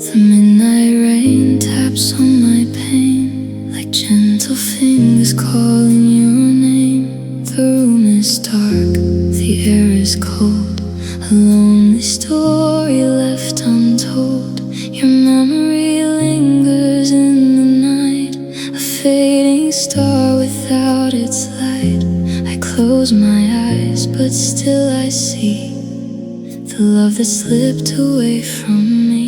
The midnight rain taps on my pain like gentle fingers calling your name. The room is dark, the air is cold, a lonely story left untold. Your memory lingers in the night, a fading star without its light. I close my eyes, but still I see the love that slipped away from me.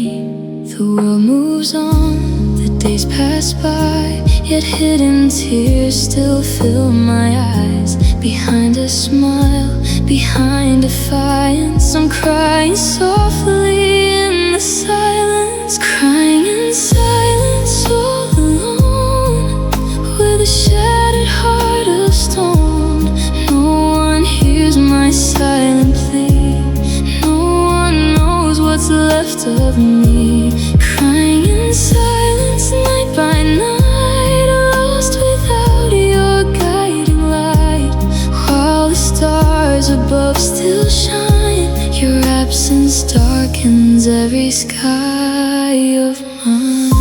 The world moves on, the days pass by, yet hidden tears still fill my eyes. Behind a smile, behind defiance, I'm crying softly in the silence. Crying in silence, all alone, with a shattered heart of stone. No one hears my silent plea, no one knows what's left of me. Crying in silence, night by night, lost without your guiding light. While the stars above still shine, your absence darkens every sky of mine.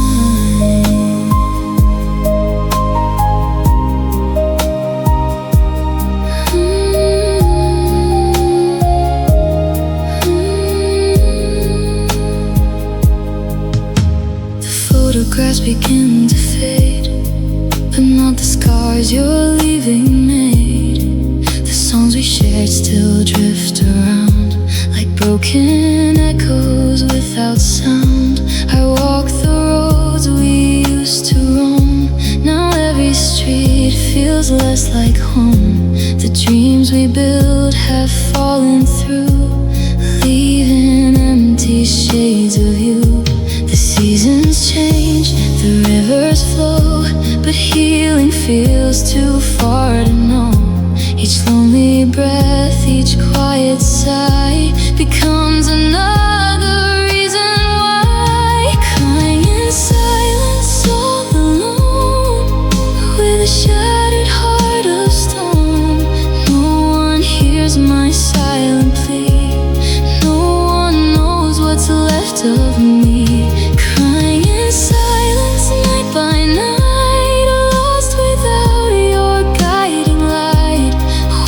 Photographs begin to fade, but not the scars you're leaving made. The songs we shared still drift around like broken echoes without sound. I walk the roads we used to roam, now every street feels less like home. The dreams we built have fallen through, leaving empty shades of you. The seasons change, the rivers flow, but healing feels too far to know. Each lonely breath, each quiet sigh becomes another reason why. Crying in silence, all alone, with a shattered heart of stone. No one hears my silent plea, no one knows what's left of me. Silence, night by night, lost without your guiding light.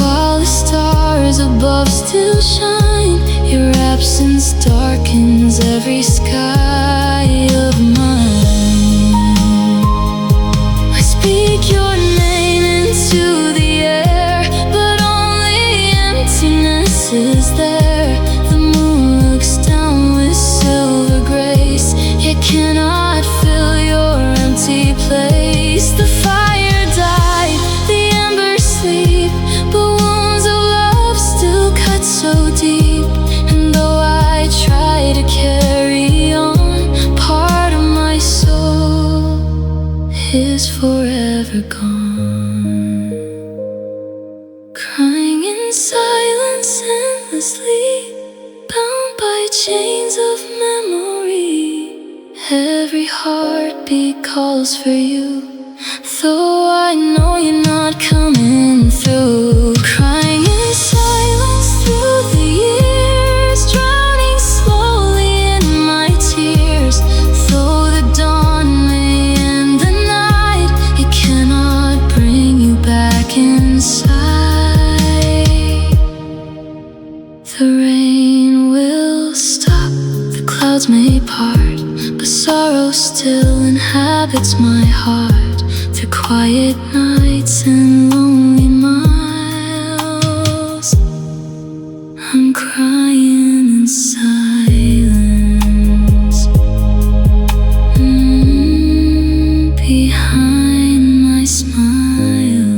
While the stars above still shine, your absence darkens every sky of mine. I speak your name into the air, but only emptiness is there. The moon looks down with silver grace, yet cannot fill your empty place. The fire died, the embers sleep, but wounds of love still cut so deep. And though I try to carry on, part of my soul is forever gone. Crying in silence endlessly, bound by chains of memory. Every heartbeat calls for you, though I know you're not coming through. Crying in silence through the years, drowning slowly in my tears. Though the dawn may end the night, it cannot bring you back inside. The rain will stop, the clouds may part, but sorrow still inhabits my heart. Through quiet nights and lonely miles, I'm crying in silence, behind my smiles.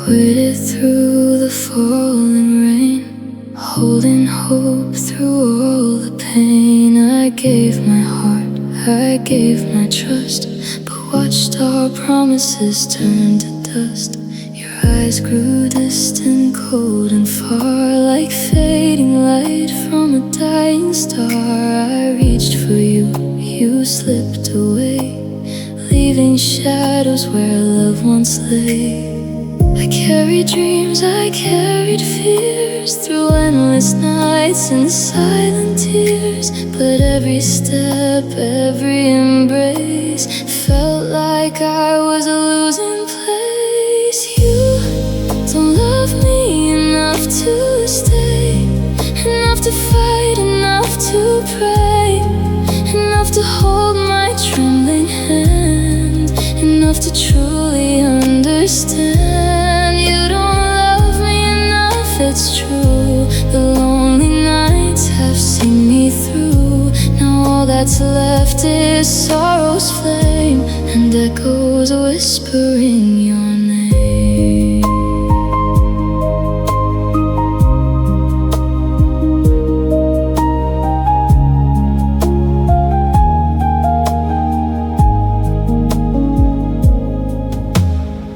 Waited through the falling rain, holding hope through all the pain. I gave my heart, I gave my trust, but watched our promises turn to dust. Your eyes grew distant, cold and far, like fading light from a dying star. I reached for you, you slipped away, leaving shadows where love once lay. I carried dreams, I carried fears, through endless nights and silent tears. But every step, every embrace felt like I was losing place. You don't love me enough to stay, enough to fight, enough to pray, enough to hold my trembling hand, enough to truly understand. You don't love me enough, it's true. The lonely nights have seen me through. Now all that's left is sorrow's flame and echoes whispering your name.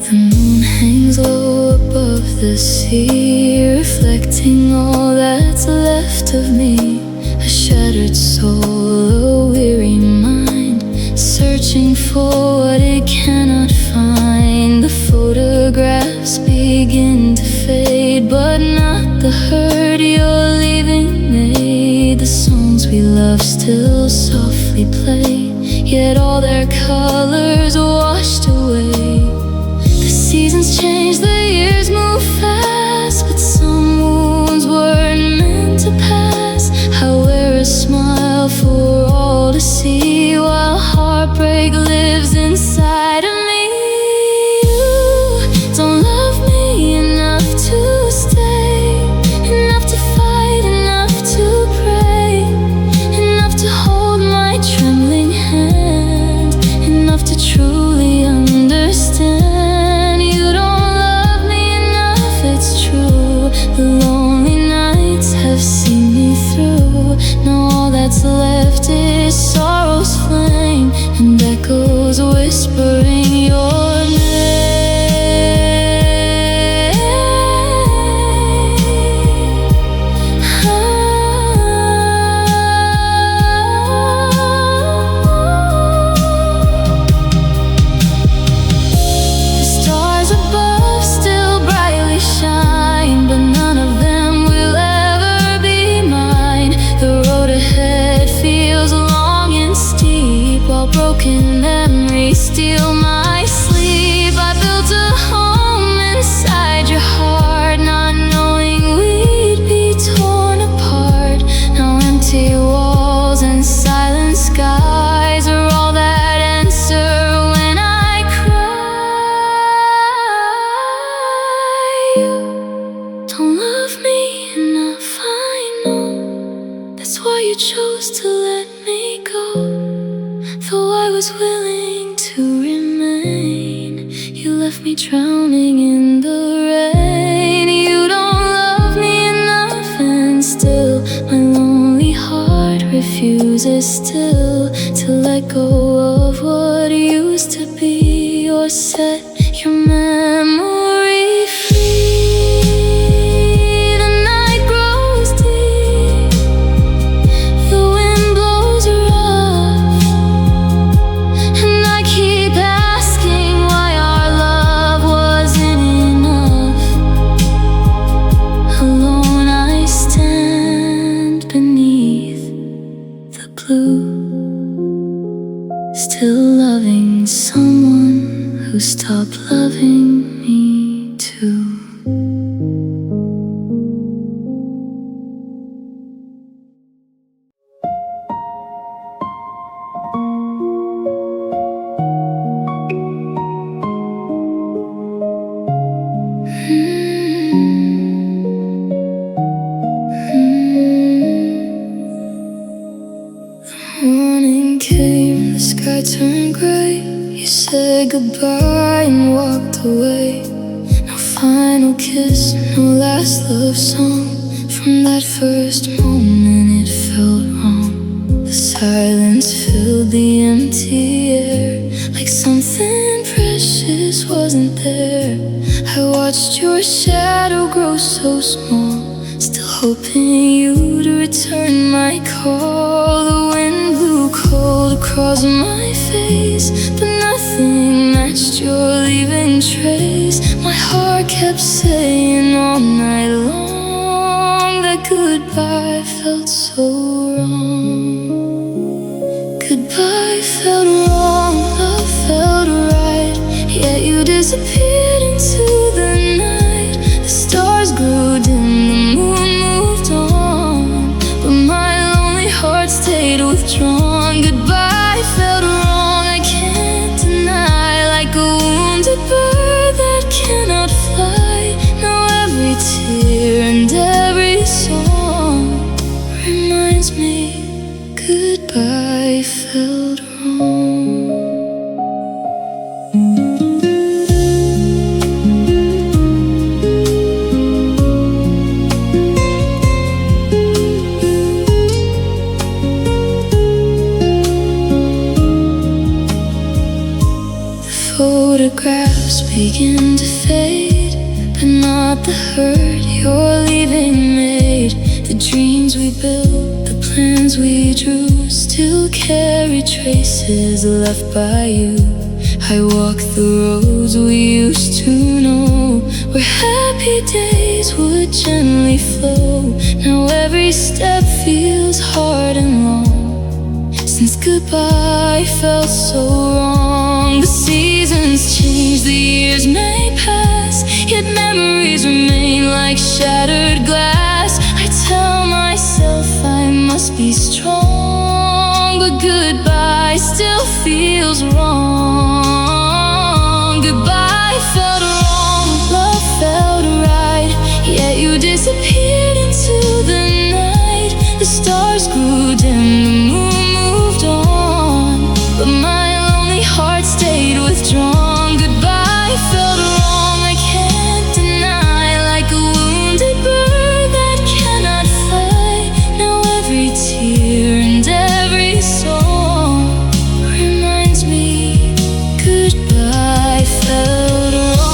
The moon hangs low above the sea, reflecting all that's left of me. A shattered soul, a weary mind, searching for what it cannot find. The photographs begin to fade, but not the hurt you're leaving made. The songs we love still softly play, yet all their colors washed away. The seasons change, the years move fast, but some wounds weren't meant to pass. I wear a smile for all to see, while heartbreak lives inside of me. You don't love me enough to stay, enough to fight, enough to pray, enough to hold my trembling hand, enough to truly understand. You don't love me enough, it's true. The lonely nights have seen me through. Now all that's left is sorrow's flame and echoes whispering your name. The stars above still brightly shine, but none of them will ever be mine. The road ahead feels long and steep, while broken memories steal my sleep. I built a home inside your heart, not knowing we'd be torn apart. Now empty walls and silent skies are all that answer when I cry. You don't love me enough, I know. That's why you chose to let me go. Though I was willing to remain, you left me drowning in the rain. You don't love me enough, and still my lonely heart refuses still to let go of what used to be, or set your memory free. The night grows deep, the wind blows rough, and I keep asking why our love wasn't enough. Alone I stand beneath the blue, still loving someone who stopped loving me too. Morning came, the sky turned gray. You said goodbye and walked away. No final kiss, no last love song. From that first moment it felt wrong. The silence filled the empty air, like something precious wasn't there. I watched your shadow grow so small, still hoping you'd return my call. The wind blew cold across my face, but nothing matched your leaving trace. My heart kept saying all night long that goodbye felt so wrong. Goodbye felt wrong, love felt right, yet you disappeared into the night. The stars grew dim, the moon moved on, but my lonely heart stayed withdrawn. Goodbye felt wrong, I can't deny, like a wounded bird that cannot fly. Now every tear and every song reminds me goodbye felt wrong. Photographs begin to fade, but not the hurt your leaving made. The dreams we built, the plans we drew, still carry traces left by you. I walk the roads we used to know, where happy days would gently flow. Now every step feels hard and long, since goodbye felt so wrong. The seasons change, the years may pass, yet memories remain like shattered glass. I tell myself I must be strong, but goodbye still feels wrong. Goodbye felt wrong, love felt right, yet you disappeared into the night. The stars grew dim, the moon moved on, but my lonely heart stayed withdrawn. Goodbye felt wrong, I can't deny, like a wounded bird that cannot fly. Now every tear and every song reminds me goodbye felt wrong.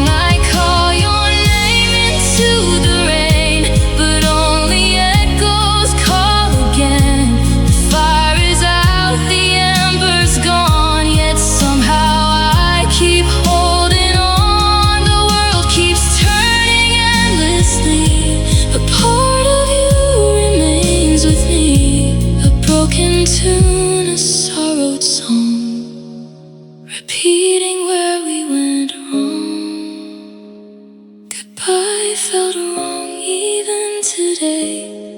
I call your name into the rain, but only echoes call again. The fire is out, the ember's gone, yet somehow I keep holding on. The world keeps turning endlessly, but part of you remains with me. A broken tune, a sorrowed song, repeating where we went wrong. Goodbye felt wrong even today,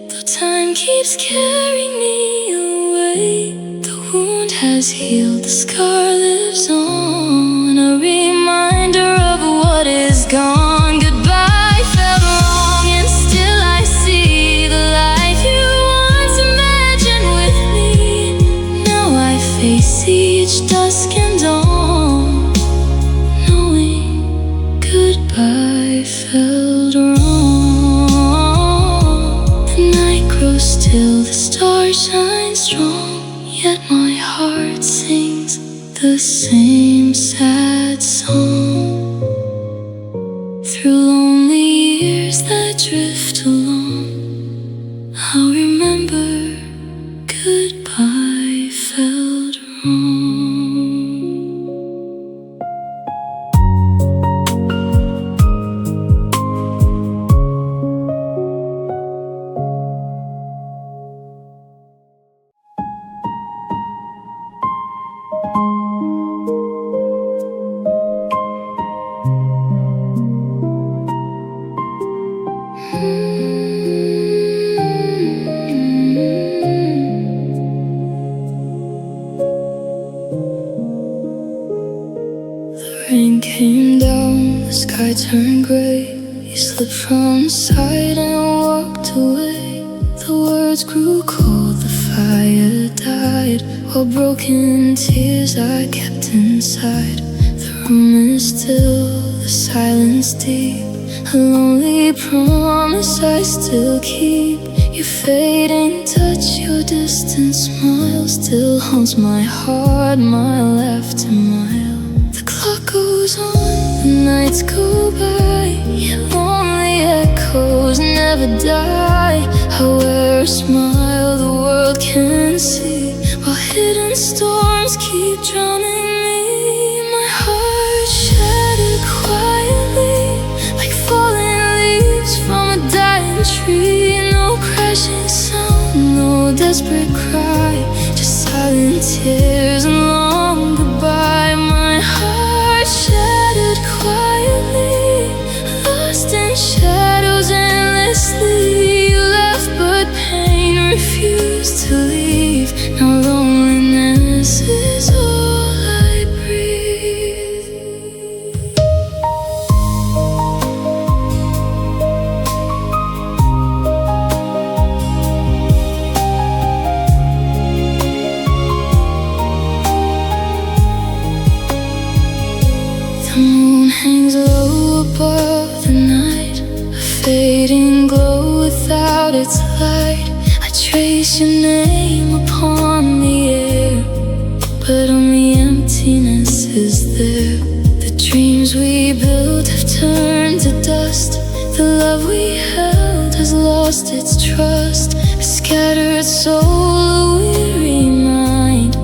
though time keeps carrying me away. The wound has healed, the scar lives on, a reminder of what is gone. Goodbye felt wrong, and still I see the life you once imagined with me. Now I face each dusk and dawn, knowing goodbye felt wrong. The night grows still, the stars shine strong, yet my heart sings the same sad song. Through lonely years that drift along, I'll remember goodbye felt wrong. Rain came down, the sky turned gray. You slipped from sight and walked away. The words grew cold, the fire died, while broken tears I kept inside. The room is still, the silence deep, a lonely promise I still keep. Your fading touch, your distant smile still haunts my heart mile after mile. The clock goes on, the nights go by, yet lonely echoes never die. I wear a smile the world can see, while hidden storms keep drowning me. My heart shattered quietly, like falling leaves from a dying tree. No crashing sound, no desperate cry, just silent tears and long goodbye. My heart shattered quietly, lost in shadows endlessly. You left but pain refused to leave. Now loneliness is all I breathe. The moon hangs low above the night, a fading glow without its light. I trace your name upon the air, but only emptiness is there. The dreams we built have turned to dust. The love we held has lost its trust. A scattered soul, a weary mind,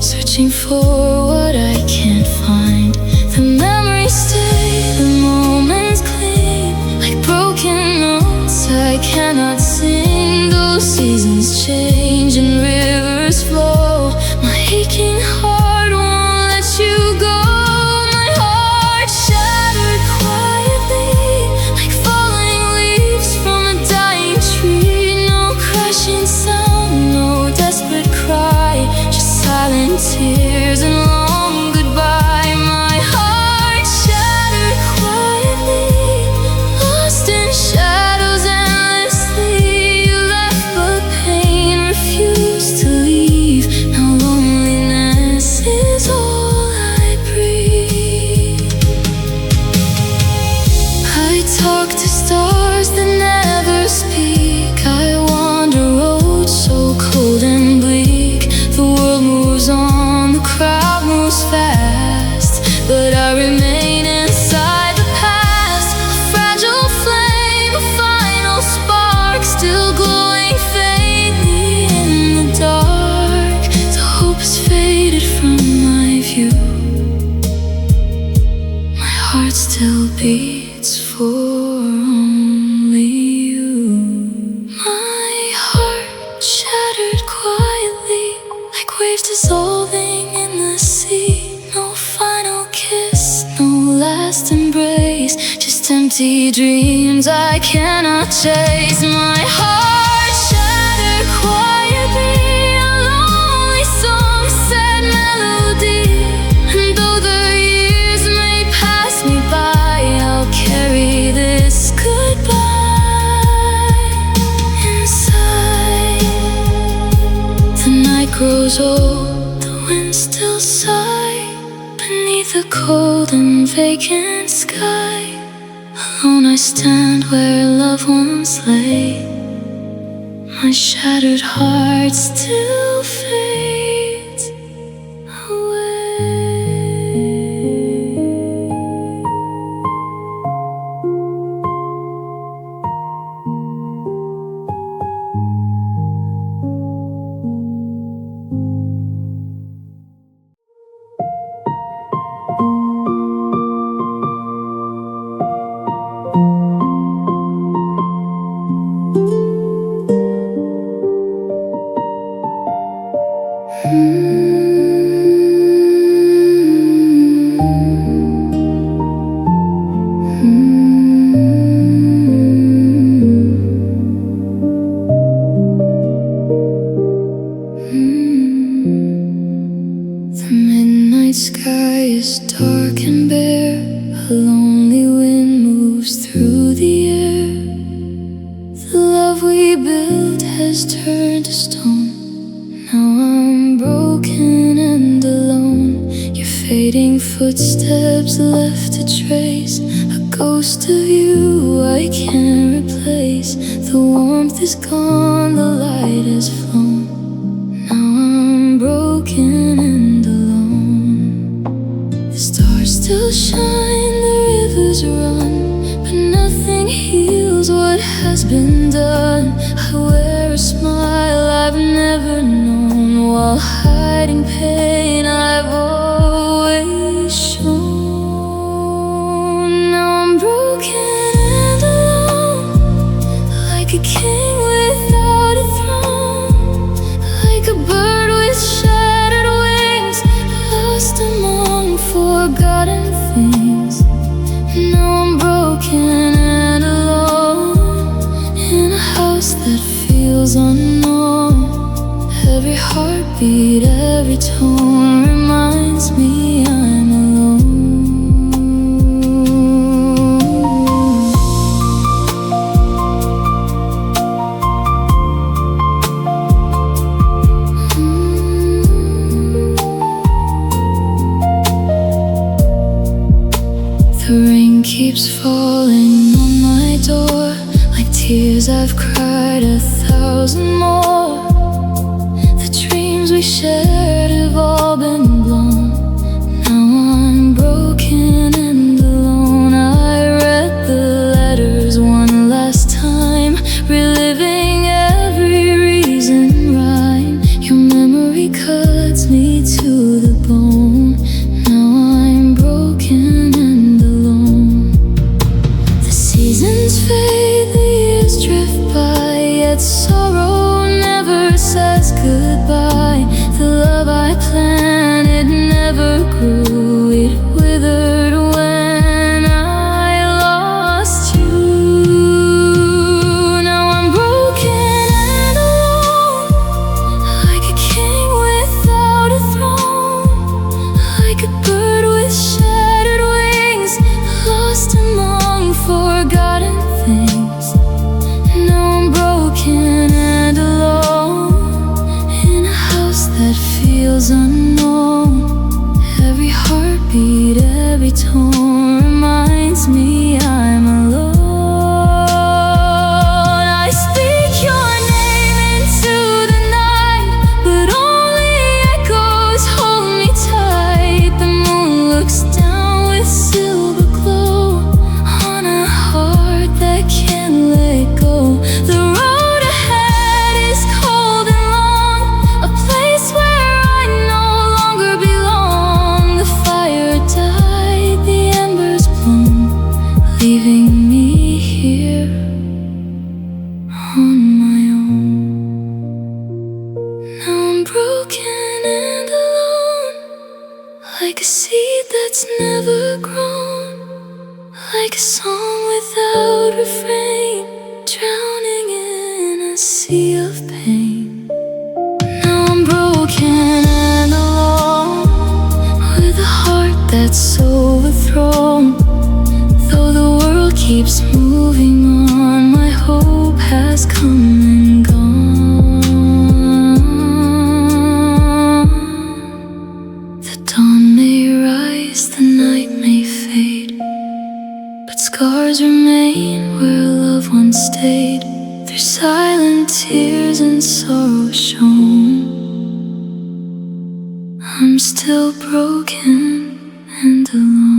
searching for what I can't find. The memories stay, the moments cling, like broken notes I cannot sing. Those seasons change and rivers flow. My aching heart won't let you go. My heart shattered quietly, like falling leaves from a dying tree. No crashing sound, no desperate cry, just silent tears and long goodbye. My heart shattered quietly, lost in shadows endlessly. You left but pain refused to leave. Now loneliness is all I breathe. I talk to stars that never speak. I wander roads so cold and bleak. The world moves on, the crowd moves fast, but I remain inside the past. A fragile flame, a final spark, still glowing faintly in the dark. The hope has faded from my view. My heart still beats for only you. My heart shattered quietly, like waves dissolving in the sea. No final kiss, no last embrace, just empty dreams I cannot chase. My heart shattered quietly, a lonely song, sad melody. And though the years may pass me by, I'll carry this goodbye inside. The night grows old, the wind still sighs beneath the cold and vacant sky. Alone I stand where loved ones lay. My shattered heart still fades away. The midnight sky is dark and bare. A lonely wind moves through the air. The love we built has turned to stone. Now I'm broken and alone. Your fading footsteps left a trace, a ghost of you I can't replace. The warmth is gone, the light has flown. Now I'm broken and alone. The stars still shine, the rivers run, but nothing heals what has been done. I wear a smile I've never known, while hiding pain I've always shown. Now I'm broken and alone, like a king without a throne, like a bird with shattered wings, lost among forgotten things. Now I'm broken and alone, in a house that feels unknown. Every heartbeat, every tone reminds me I'm alone. The rain keeps falling on my door, like tears I've cried 1,000 more. The dreams we shared have all been blown. Now I'm broken and alone. I read the letters one last time, reliving every reason rhyme. Your memory cuts me to the bone. Now I'm broken and alone. The seasons fade, the years drift by, yet sorrow never says goodbye. The love I planted never grew, it withered when I lost you. Now I'm broken and alone, like a king without a throne, like a bird with shattered wings, lost among forgotten things. Now I'm broken and alone, in a house that feels unknown. Every heartbeat, every tone reminds me I'm alone. I speak your name into the night, but only echoes hold me tight. The moon looks down with silver glow on a heart that can't let go. The road ahead is cold and long, a place where I no longer belong. The fire died, the embers blown, leaving me here on my own. Now I'm broken and alone, like a seed that's never grown, like a song without refrain, drowning in a sea of pain. Now I'm broken and alone, with a heart that's overthrown. Though the world keeps moving on, my hope has come and gone. The dawn may rise, the night may fade, but scars remain where love once stayed. Through silent tears and sorrow shown, I'm still broken and alone.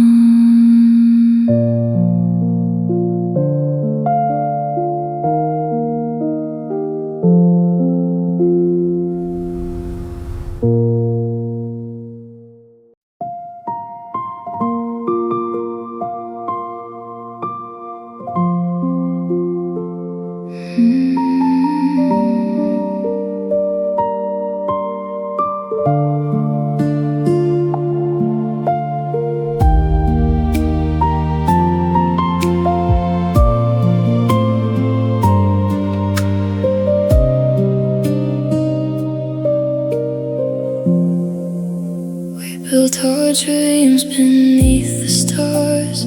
Built our dreams beneath the stars,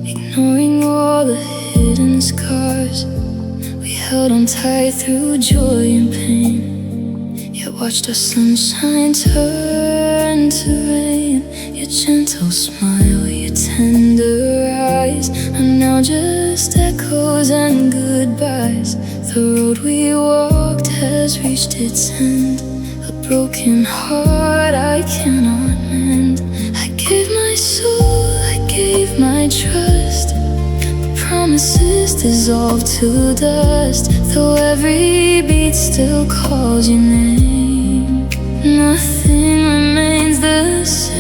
ignoring all the hidden scars. We held on tight through joy and pain, yet watched our sunshine turn to rain. Your gentle smile, your tender eyes, now just echoes and goodbyes. The road we walked has reached its end, a broken heart I cannot mend. I gave my soul, I gave my trust, but promises dissolve to dust. Though every beat still calls your name, nothing remains the same.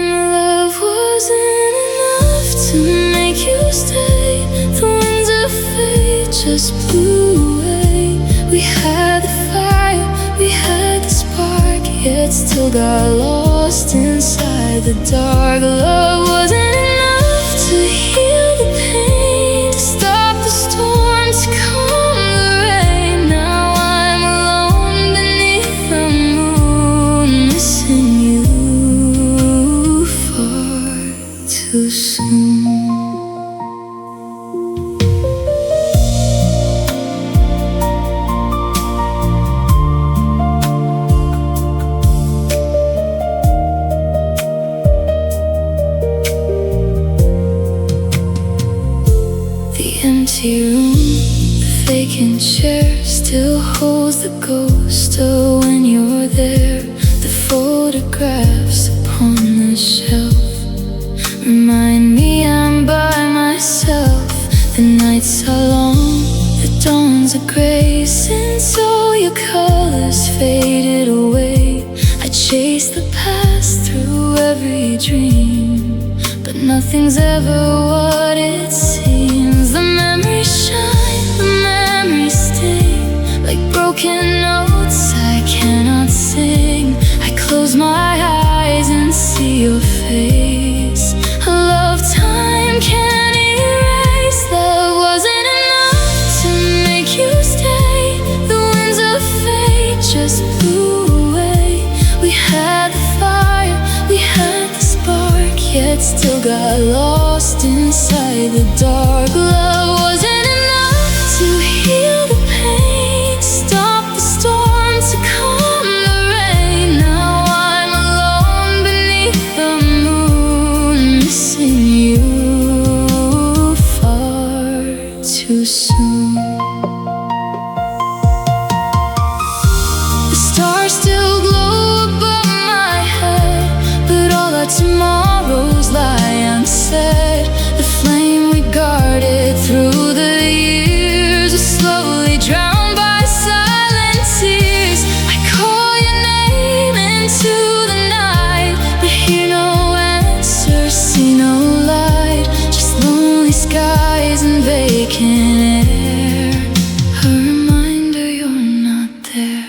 Love wasn't enough to make you stay. The winds of fate just blew away. We had the fire, we had the spark, yet still got lost inside the dark. Love wasn't enough to heal the pain, to stop the storm, to calm the rain. Now I'm alone beneath the moon, missing you far too soon. Empty room, the vacant chair still holds the ghost of when you're there. The photographs upon the shelf remind me I'm by myself. The nights are long, the dawns are gray, since all your colors faded away. I chase the past through every dream, but nothing's ever what it seems. The memories shine, the memories sting, like broken notes I cannot sing. I close my eyes and see your face. A love time can't erase. Love wasn't enough to make you stay. The winds of fate just blew away. We had the fire, we had the spark, yet still got lost inside the dark. Love wasn't enough to heal the pain, to stop the storm, to calm the rain. Now I'm alone beneath the moon, missing you far too soon. The stars still glow above my head, but all our tomorrows lie unsaid. The flame we guarded through the years was slowly drowned by silent tears. I call your name into the night, but hear no answer, see no light, just lonely skies and vacant air. A reminder you're not there.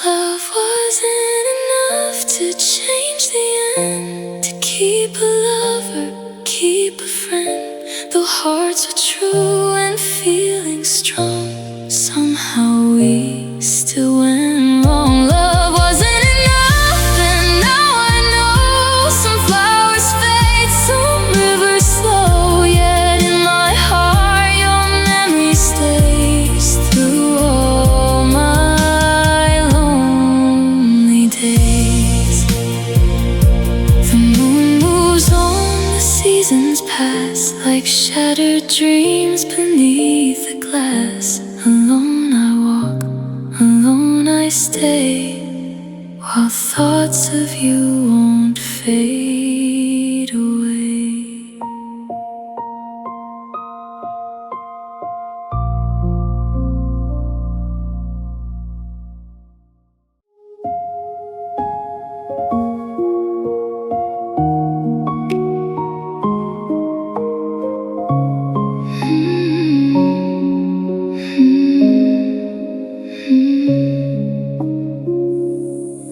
Love wasn't enough to change the end, to keep a lover, keep a friend. Though hearts were true and feelings strong, somehow we still went wrong. Love wasn't enough, and now I know. Some flowers fade, some rivers slow, yet in my heart your memory stays through all my lonely days. The moon moves on, the seasons pass, like shattered dreams beneath the glass. Alone I walk, alone I stay, while thoughts of you won't fade away.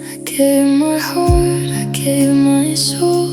I gave my heart, I gave my soul,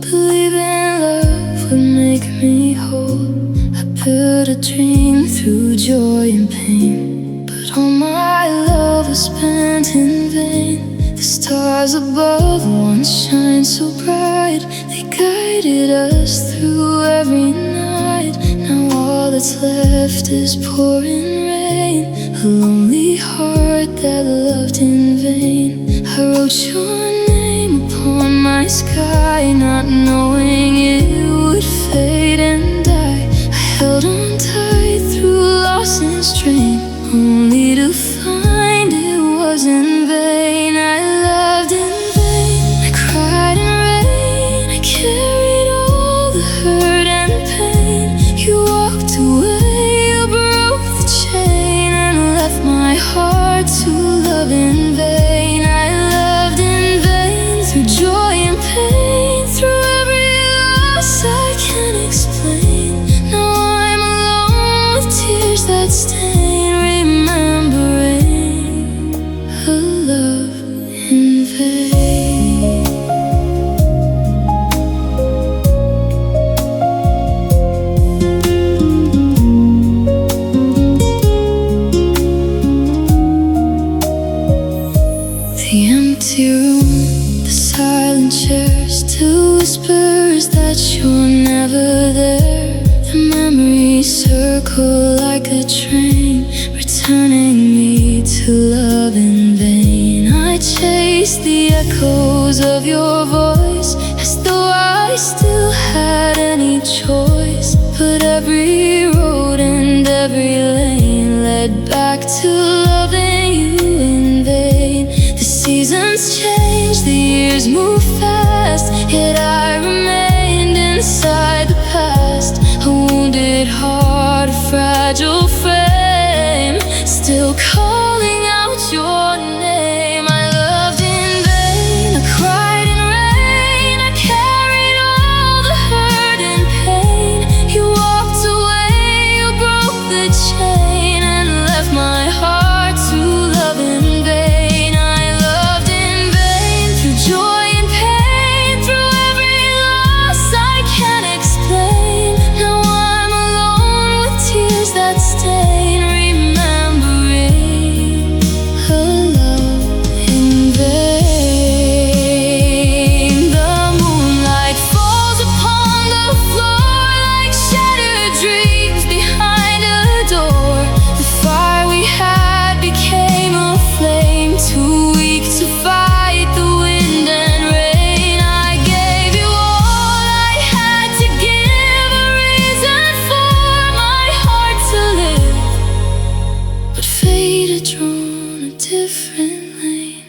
believing love would make me whole. I built a dream through joy and pain, but all my love was spent in vain. The stars above once shined so bright, they guided us through every night. Now all that's left is pouring rain, a lonely heart that loved in vain. I wrote your name upon my sky, not knowing it would fade and die. I held on tight through loss and strain, only to find it was in vain. I loved in vain, I cried in rain, I carried all the hurt and pain. You walked away, you broke the chain, and left my heart to love in vain. I loved in vain, through joy and pain, through every loss I can't explain. Now I'm alone with tears that stain, remembering a love in vain. The empty room, the silent chairs, two whispers that you're never there. The memories circle like a train, returning me to love in vain. I chase the echoes of your voice, as though I still had any choice. But every road and every lane led back to loving you in vain. The seasons change, the years move fast, yet I remained inside the past. A wounded heart, a fragile frame, still calling out your name. I loved in vain, I cried in rain, I carried all the hurt and pain. You walked away, you broke the chain, and left my heart to love in vain. I loved in vain, through joy and pain, through every loss I can't explain. Now I'm alone with tears that stain, remembering a love in vain. The moonlight falls upon the floor like shattered dreams behind a door. The fire we had became a flame, too weak to fight the wind and rain. I gave you all I had to give, a reason for my heart to live. But fate had drawn a different lane,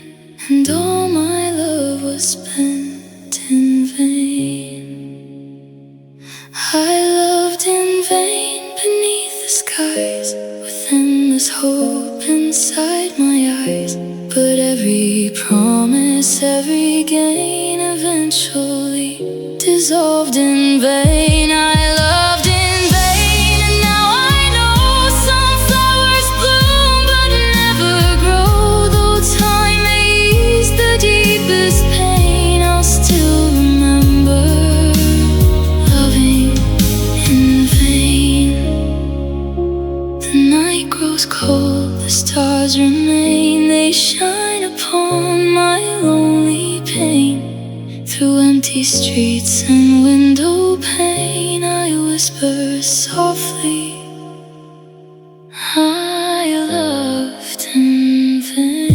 and all my love was spent in vain. I loved in vain beneath the skies, with endless hope inside my eyes. But every promise, every gain eventually dissolved in vain. I loved in vain, and now I know some flowers bloom but never grow. Though time may ease the deepest pain, I'll still remember loving in vain. The night grows cold, the stars remain, they shine upon my lonely pain. Through empty streets and window pane, I whisper softly, I loved in vain.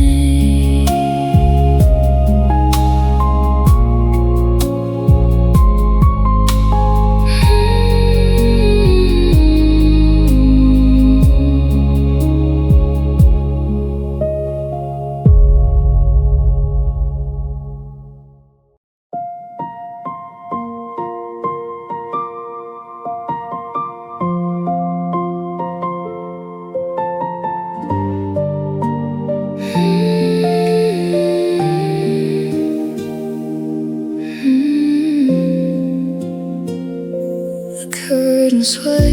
The curtains sway,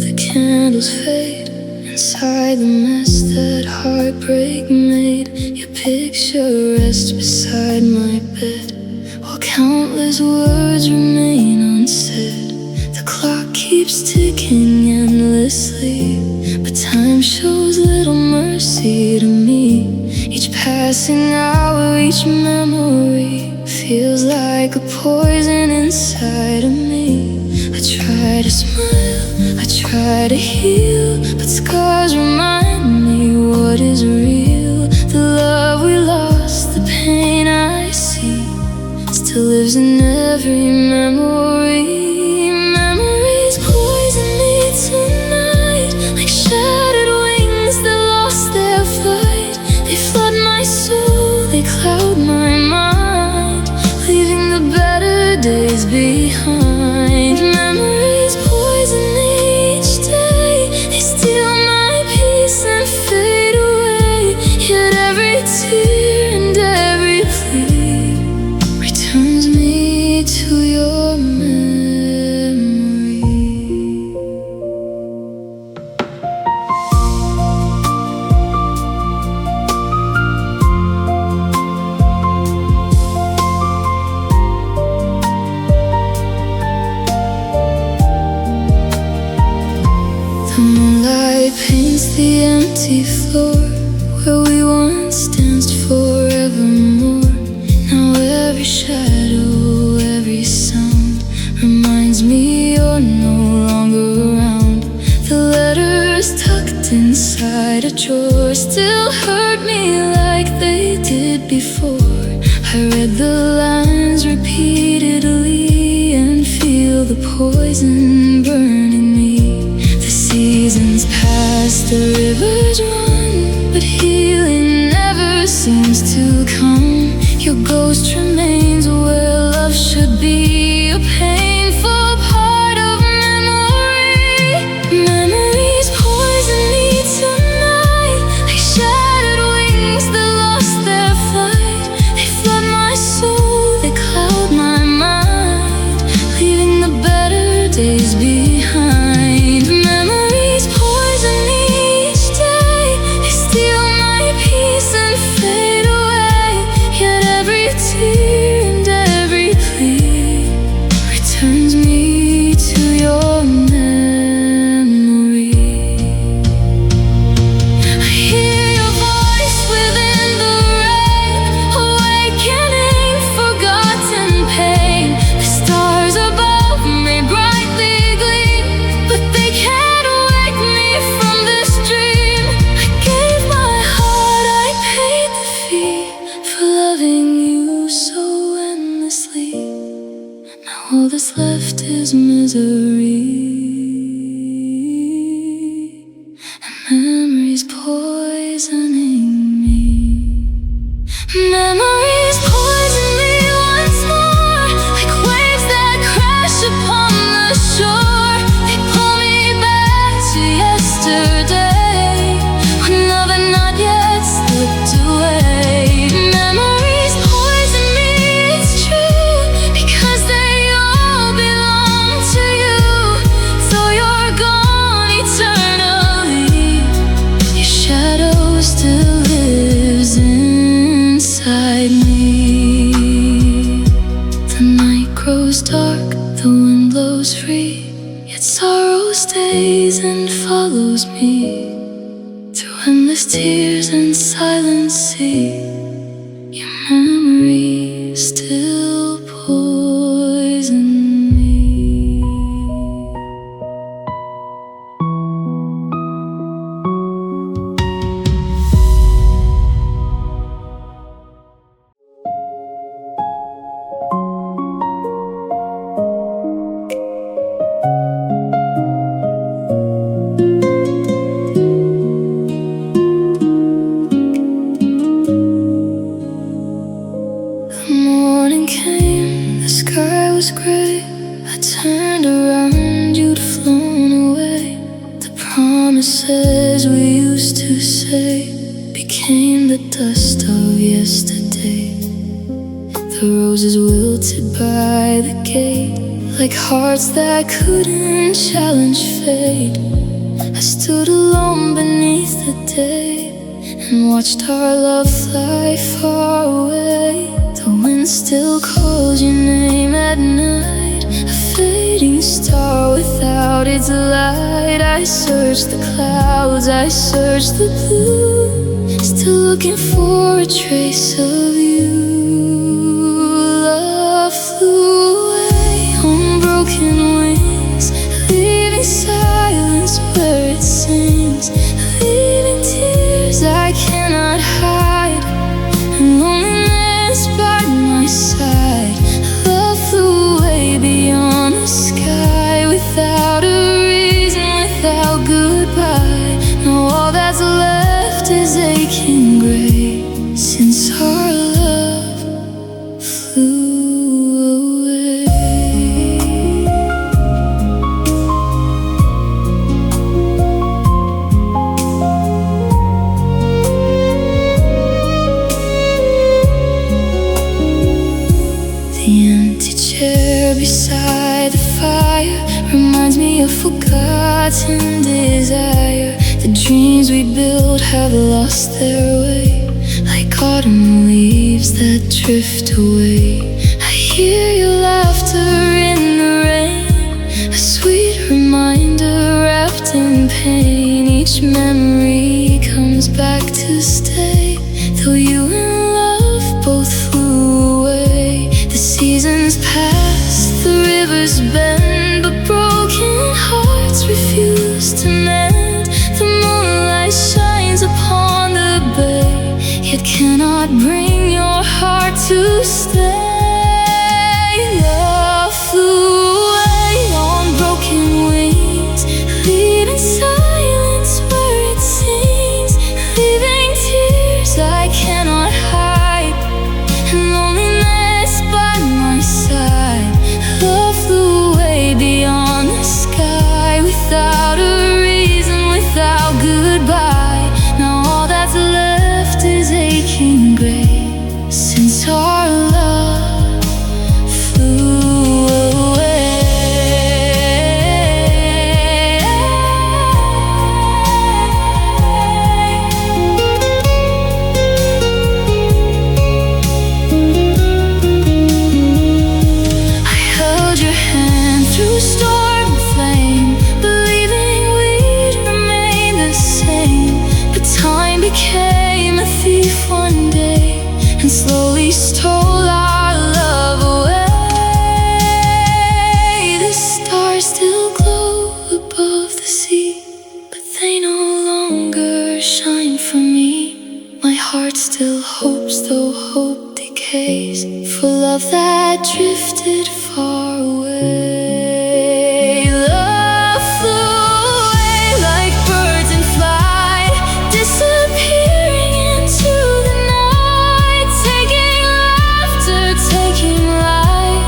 the candles fade, inside the mess that heartbreak made. Your picture rests beside my bed, while countless words remain unsaid. The clock keeps ticking endlessly, but time shows little mercy to me. Each passing hour, each memory feels like a poison inside of me. I try to smile, I try to heal, but scars remind me what is real. The love we lost, the pain I see, still lives in every memory. behind. Memories poison each day. They steal my peace and fade away. Yet every tear and every plea returns me to your memory. The moonlight paints the empty floor where we once danced forevermore. Now every shadow, every sound reminds me you're no longer around. The letters tucked inside a drawer still hurt me like they did before. I read the lines repeatedly and feel the poison burning me. The seasons pass, the rivers run, but healing never seems to come. Your ghost remains where love should be, a painful part of memory. Memories poison me tonight, like shattered wings that lost their flight. They flood my soul, they cloud my mind, leaving the better days behind. Memories poison me each day. They steal my peace and fade away. Yet every tear and every plea returns me to your memory. I hear your voice within the rain, awakening forgotten pain. The stars above me brightly gleam, but they can't wake me from this dream. I gave my heart, I paid the fee for loving you so endlessly. Now all that's left is misery, and memories poisoning me. Memories poison me once more, like waves that crash upon the shore. They pull me back to yesterday, when love had not yet slipped away. Memories poison me, it's true, because they all belong to you. Though you're gone eternally, your shadow still lives inside me. The night grows dark, the wind blows free, yet sorrow stays and follows me. Through endless tears and silent sea, your memory still poison me. The morning came, the sky was gray. I turned around, you'd flown away. The promises we used to say became the dust of yesterday. The roses wilted by the gate, like hearts that couldn't challenge fate. I stood alone beneath the day and watched our love fly far away. The wind still calls your name at night, a fading star without its light. I searched the clouds, I searched the blue, still looking for a trace of you. Love flew away on broken wings, leaving silence where it sings, leaving tears I cannot hide, and loneliness by my side. Love flew away beyond the sky, without a reason, without goodbye. Now all that's left is aching gray, since our love beside the fire reminds me of forgotten desire. The dreams we built have lost their way, like autumn leaves that drift away. I hear your laughter in the rain, a sweet reminder wrapped in pain. Each memory comes back to stay, though you and love both flew away. The seasons pass, the rivers bend, but broken hearts refuse to mend. The moonlight shines upon the bay, yet cannot bring your heart to stay. Love flew away on broken wings, leaving silence where it seems, leaving tears I cannot hide, and loneliness by my side. Love flew away beyond the sky, without a reason, without goodbye. Now all that's left is aching gray, since our love flew away. I held your hand through storm and flame, believing we'd remain the same. But time became a thief one day, and slowly stole our love away. The stars still glow above the sea, but they no longer shine for me. My heart still hopes, though hope decays, for love that drifted far away. Love flew away like birds in flight, disappearing into the night, taking laughter, taking light,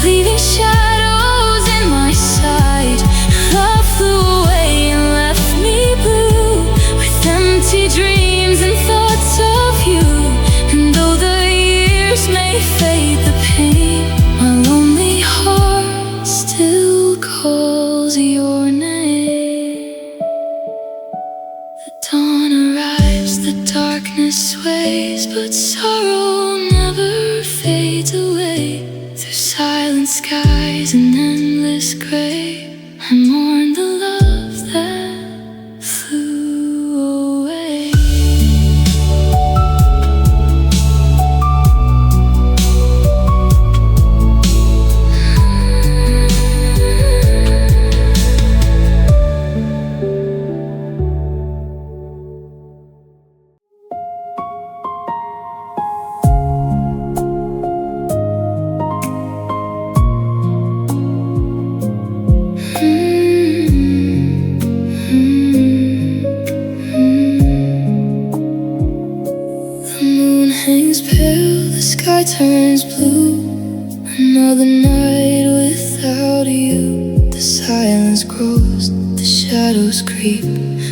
leaving shadows in my sight. Love flew away and left me blue, with empty dreams and thoughts of you. And though the years may fade the pain, my lonely heart still calls your name. The dawn arrives, the darkness sways, but sorrow never fades away. Through silent skies and endless gray, I mourn the love that flew away. The moon hangs pale, the sky turns blue. Another night without you. The silence grows, the shadows creep,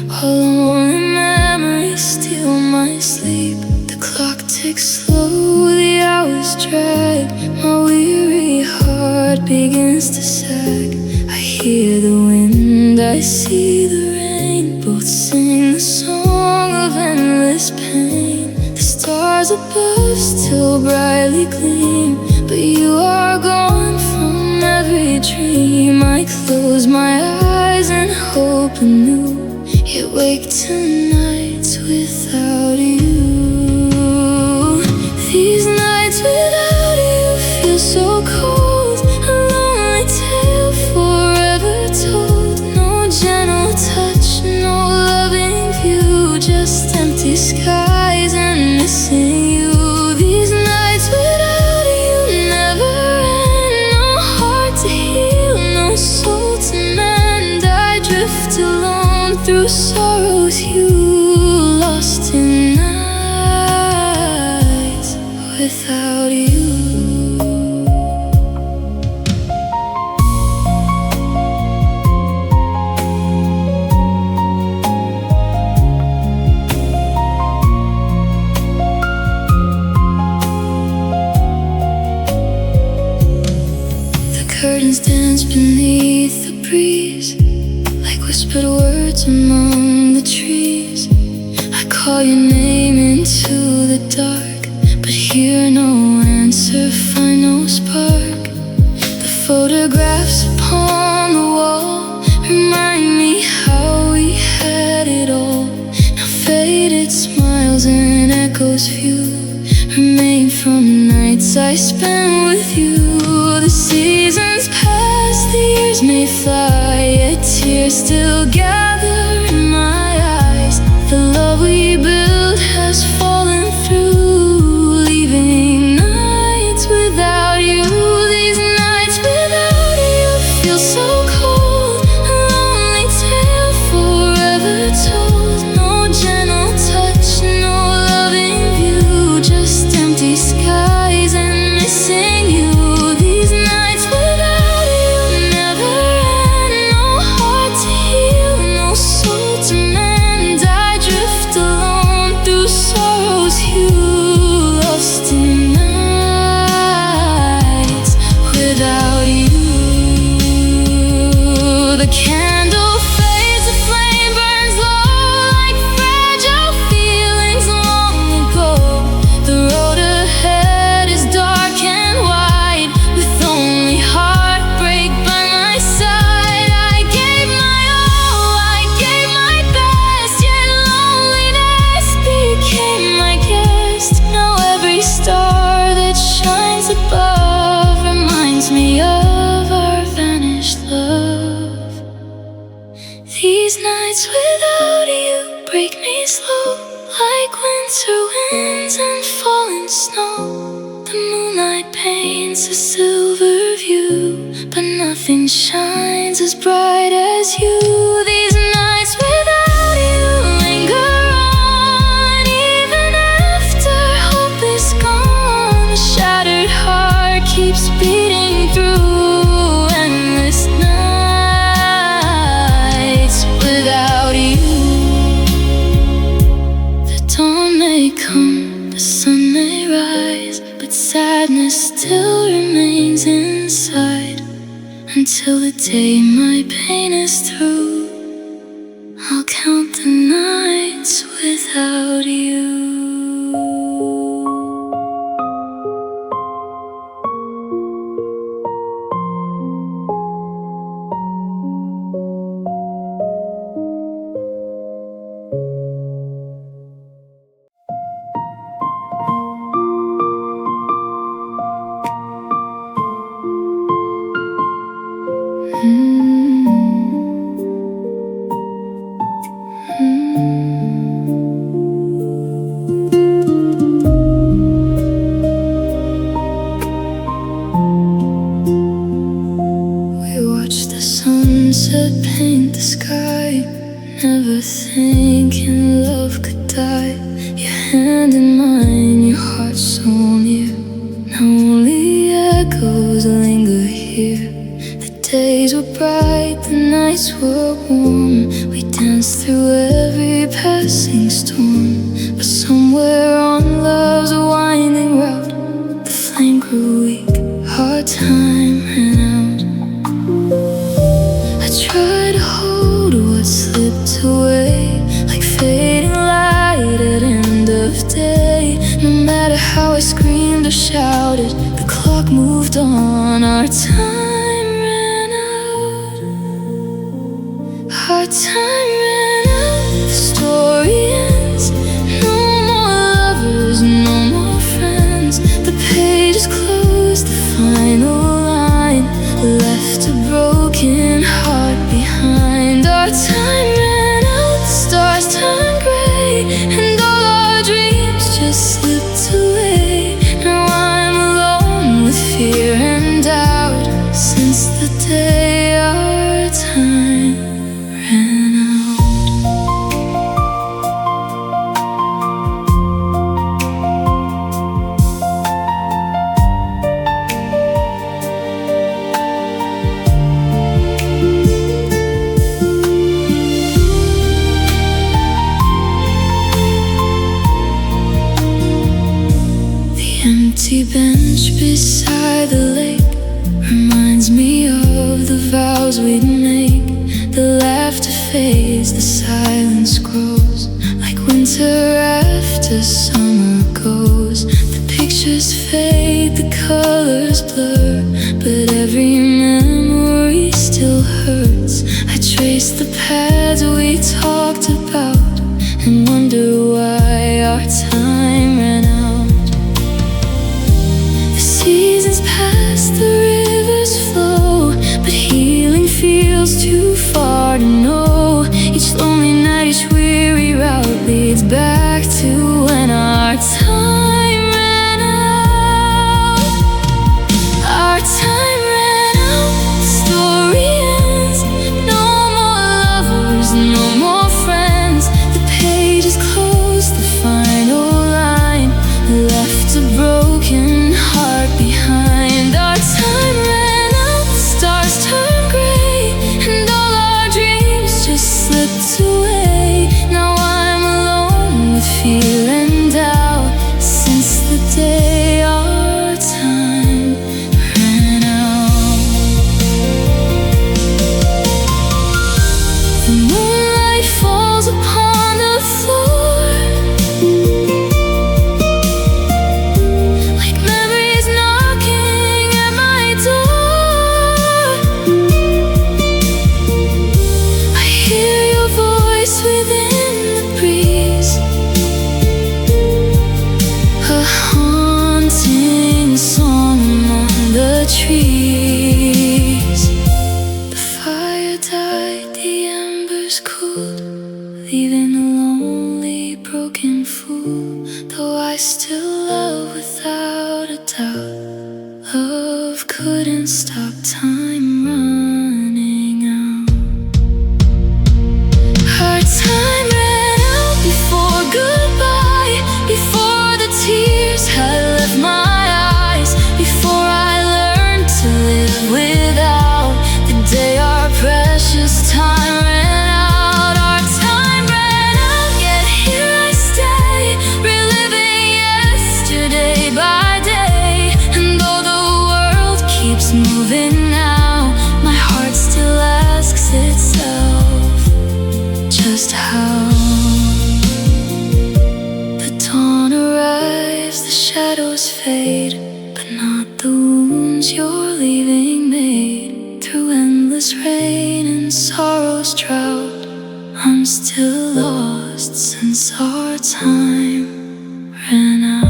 while lonely memories steal my sleep. The clock ticks slow, the hours drag, my weary heart begins to sag. I hear the wind, I see the rain, both sing the song of endless pain. The stars above still brightly gleam, but you are gone from every dream. I close my eyes and hope anew, yet wake to nights without you. These nights without you feel so cold, a lonely tale forever told. No gentle touch, no loving view, just empty skies and missing you. These nights without you never end, no heart to heal, no soul to mend. I drift alone through sorrows you, lost in nights without you. seasons dance beneath the breeze, like whispered words among the trees. I call your name into the dark, but hear no answer, find no spark. The photographs upon the wall remind me how we had it all. Now faded smiles and echoes few remain from nights I spent with you. The seasons pass, the years may fly, yet tears still gather in my eyes. The love we built has fallen through, leaving nights without you. These nights without you feel so cold, a lonely tale forever told. No gentle touch, no loving view, just empty skies and missing you. These nights without you never end. No heart to heal, no soul to mend. I drift alone through sorrow's hue, lost in nights without you. The candle fades, the flame burns low, like fragile feelings long ago. The road ahead is dark and wide, with only heartbreak by my side. I gave my all, I gave my best, yet loneliness became my guest. Now every star that shines above reminds me of our vanished love. These nights without you break me slow, like winter winds and falling snow. The moonlight paints a silver view, but nothing shines as bright as you. These nights without you linger on, even after hope is gone. The shattered heart keeps beating through endless nights without you. The dawn may come, the sun may rise, but sadness still remains inside. Until the day my pain is through, I'll count the nights without you. We watch the sunset paint the sky, never thinking love could die. Your hand in mine, your heart so near. Now only echoes linger here. The days were bright, the nights were warm. We danced through every passing storm. But somewhere on love's winding route, the flame grew weak, our time ran out. I tried to hold what slipped away, like fading light at end of day. No matter how I screamed or shouted, the clock moved on, our time ran out. Our time ran out, the story ends. No more lovers, no more friends. The page is closed, the final line left a broken heart behind. Our time ran out, the stars turned gray, and all our dreams just slipped away. Now I'm alone with fear and doubt, since the day our time ran out. The empty bench beside the lake, Reminds me of the vows we'd make. The laughter fades, the silence grows, like winter after summer goes. The pictures fade, the colors blur, but every memory still hurts. I trace the paths we talked about and wonder why our time ran out. The seasons pass, the rivers flow, but healing feels too far to know. Each lonely night, each weary route leads back to when our time ran out. Our time ran out, the story ends. No more lovers, no more friends. The page is closed, the final line left a broken heart behind. Our time ran out, the stars turned gray, and all our dreams just slipped away. Now I'm alone with fear and doubt, since the day our time ran out. The moonlight falls upon the floor, like memories knocking at my door. I hear your voice within the breeze, a haunting song among the trees. The fire died, the embers cooled, leaving a lonely, broken fool. Though I still love without a doubt, love couldn't stop time running out. Our time ran out before goodbye, before the tears had left my eyes, before I learned to live without the day our precious time ran out. Our time ran out, yet here I stay, reliving yesterday by day. And though the world keeps moving now, my heart still asks itself, just how? The dawn arrives, the shadows fade, but not the wounds you're leaving made. Through endless rain and sorrow's drought, I'm still lost since our time ran out.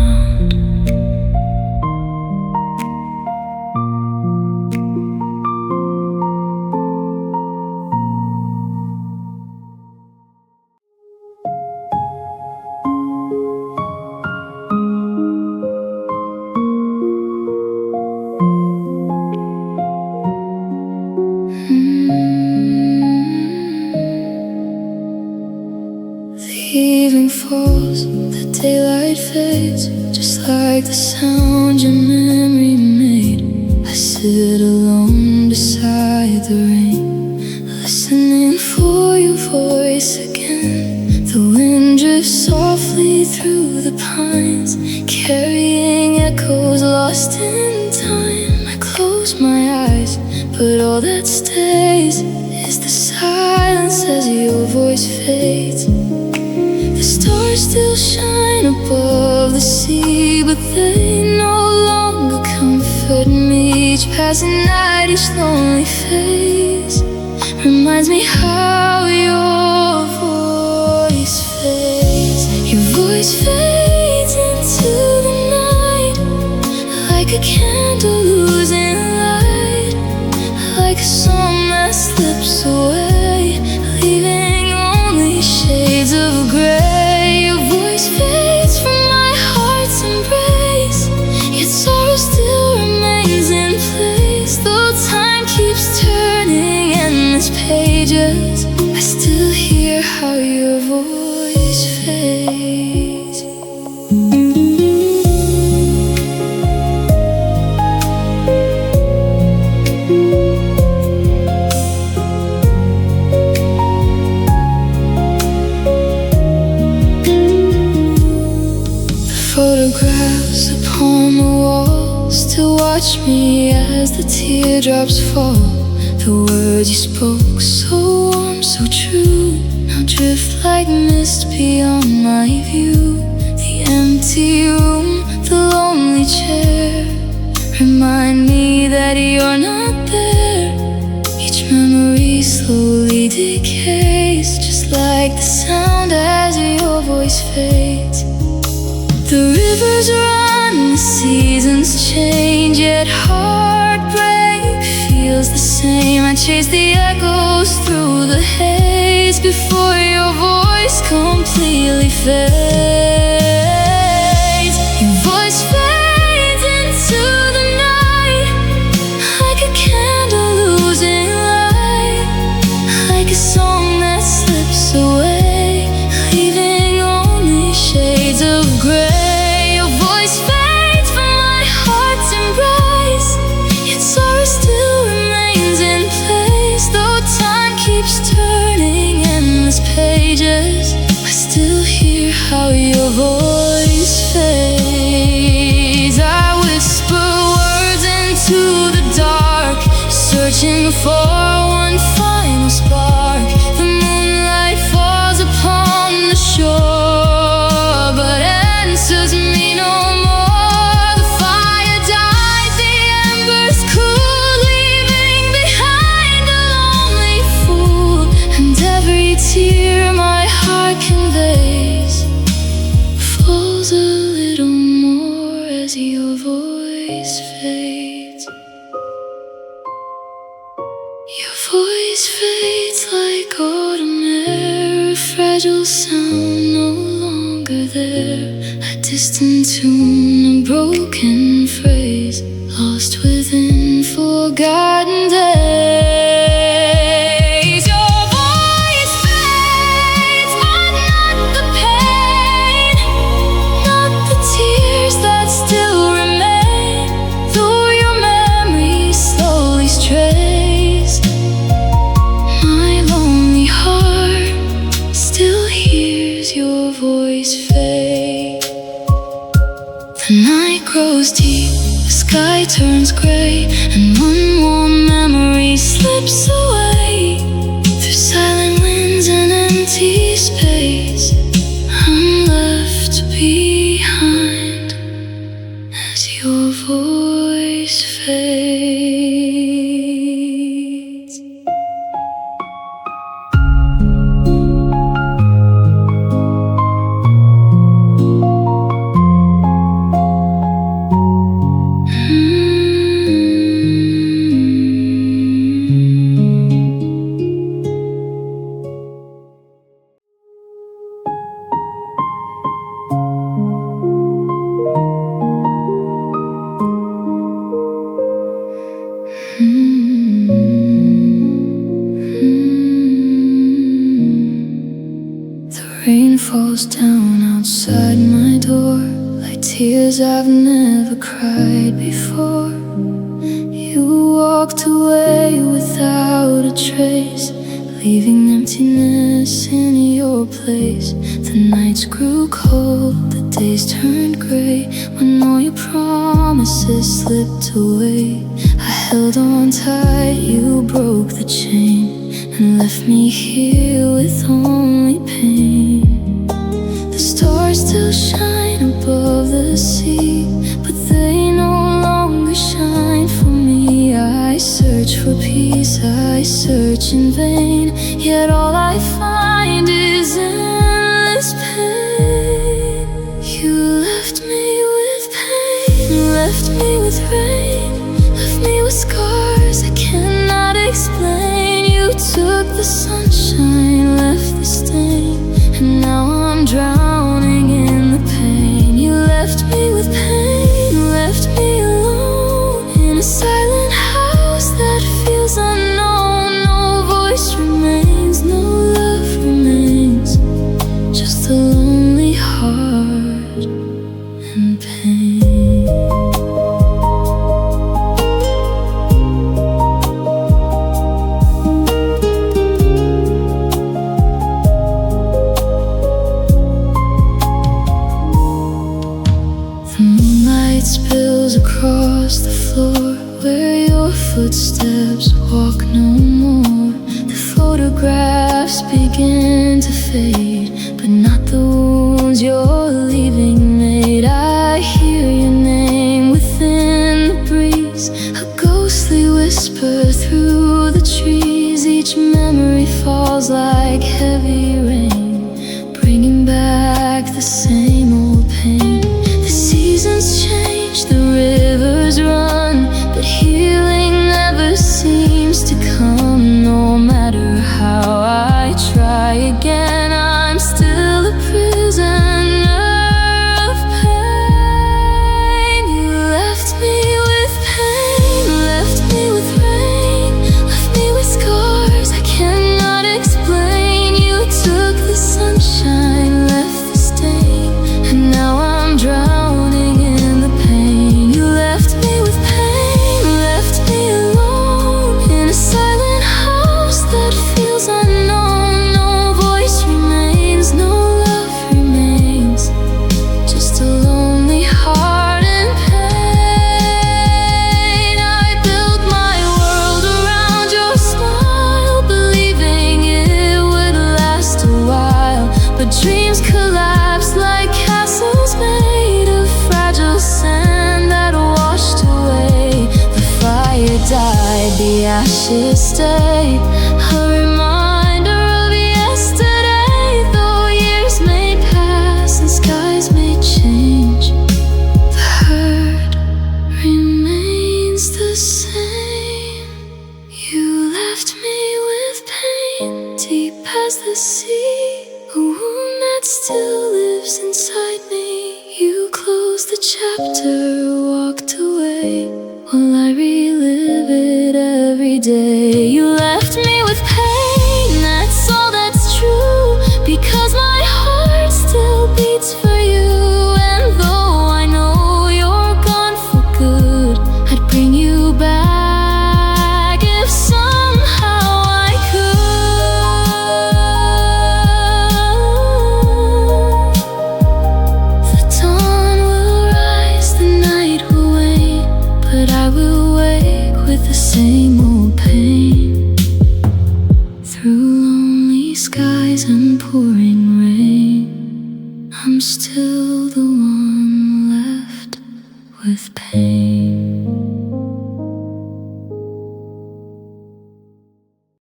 The evening falls, the daylight fades, just like the sound your memory made. I sit alone beside the rain, listening for your voice again. The wind drifts softly through the pines, carrying echoes lost in time. I close my eyes, but all that stays is the silence as your voice fades. The stars still shine above the sea, but they no longer comfort me. Each passing night, each lonely phase reminds me how your voice fades. Your voice fades into the night, like a candle losing light, like a song that slips away, leaving only shades of gray. Your voice fades from my heart's embrace, yet sorrow still remains in place. Though time keeps turning endless pages, I still hear how your voice fades. watch me as the teardrops fall. The words you spoke, so warm, so true, now drift like mist beyond my view. The empty room, the lonely chair, remind me that you're not there. Each memory slowly decays, just like the sound as your voice fades. The rivers run, the seasons change, yet heartbreak feels the same. I chase the echoes through the haze before your voice completely fades. Your voice fades into the night, like a candle losing light, like a song that slips away, leaving only shades of gray. Pages, I still hear how your voice fades. I whisper words into the dark, searching for one final spark. The moonlight falls upon the shore, but answers me no more. The fire died, the embers cool, leaving behind a lonely fool. And every tear my heart conveys falls a little more as your voice fades. Your voice fades like autumn air, a fragile sound no longer there. A distant tune, a broken phrase, lost within forgotten days. The night grows deep, the sky turns gray, and one warm memory slips away. Through silent winds and empty space, I'm left behind as your voice fades. Rain falls down outside my door, like tears I've never cried before. You walked away without a trace, leaving emptiness in your place. The nights grew cold, the days turned gray, when all your promises slipped away. I held on tight, you broke the chain, and left me here with only pain. The stars still shine above the sea, but they no longer shine for me. I search for peace, I search in vain, yet all I find is endless pain. You left me with pain, left me with rain, left me with scars I cannot explain. You took the sunshine, left the stain, and now I'm drowning in the pain. You left me with pain, left me alone in a silent house that feels unknown. No voice remains, no love remains, just a lonely heart and pain. across the floor where your footsteps walk no more. The photographs begin to fade, but not the wounds you're leaving made. I hear your name within the breeze, a ghostly whisper through the trees. Each memory falls like heavy rain, bringing back the same old pain. The seasons change, the rivers run, but healing never seems to come. No matter how I try again, I'm still a prisoner of pain. You left me with pain, left me with rain, left me with scars I cannot explain. You took the sunshine, left the stain, and now I'm drowning in the pain. You left me with pain, left me alone in a silent house that feels unknown. No voice remains, no love remains, just a lonely heart in pain. I built my world around your smile, believing it would last a while, but dreams collapsed like castles made of fragile sand that washed away. The fire died, the ashes stayed, a reminder of yesterday. Though years may pass and skies may change, the hurt remains the same. You left me with pain, deep as the sea, a wound that still lives inside me. You closed the chapter, walked away, while I relive it every day. You left me with pain, that's all that's true, because my heart still beats for you. And though I know you're gone for good, I'd bring you back if somehow I could. The dawn will rise, the night will wane, but I will wake with the same old pain. Through lonely skies and pouring rain, I'm still the one left with pain.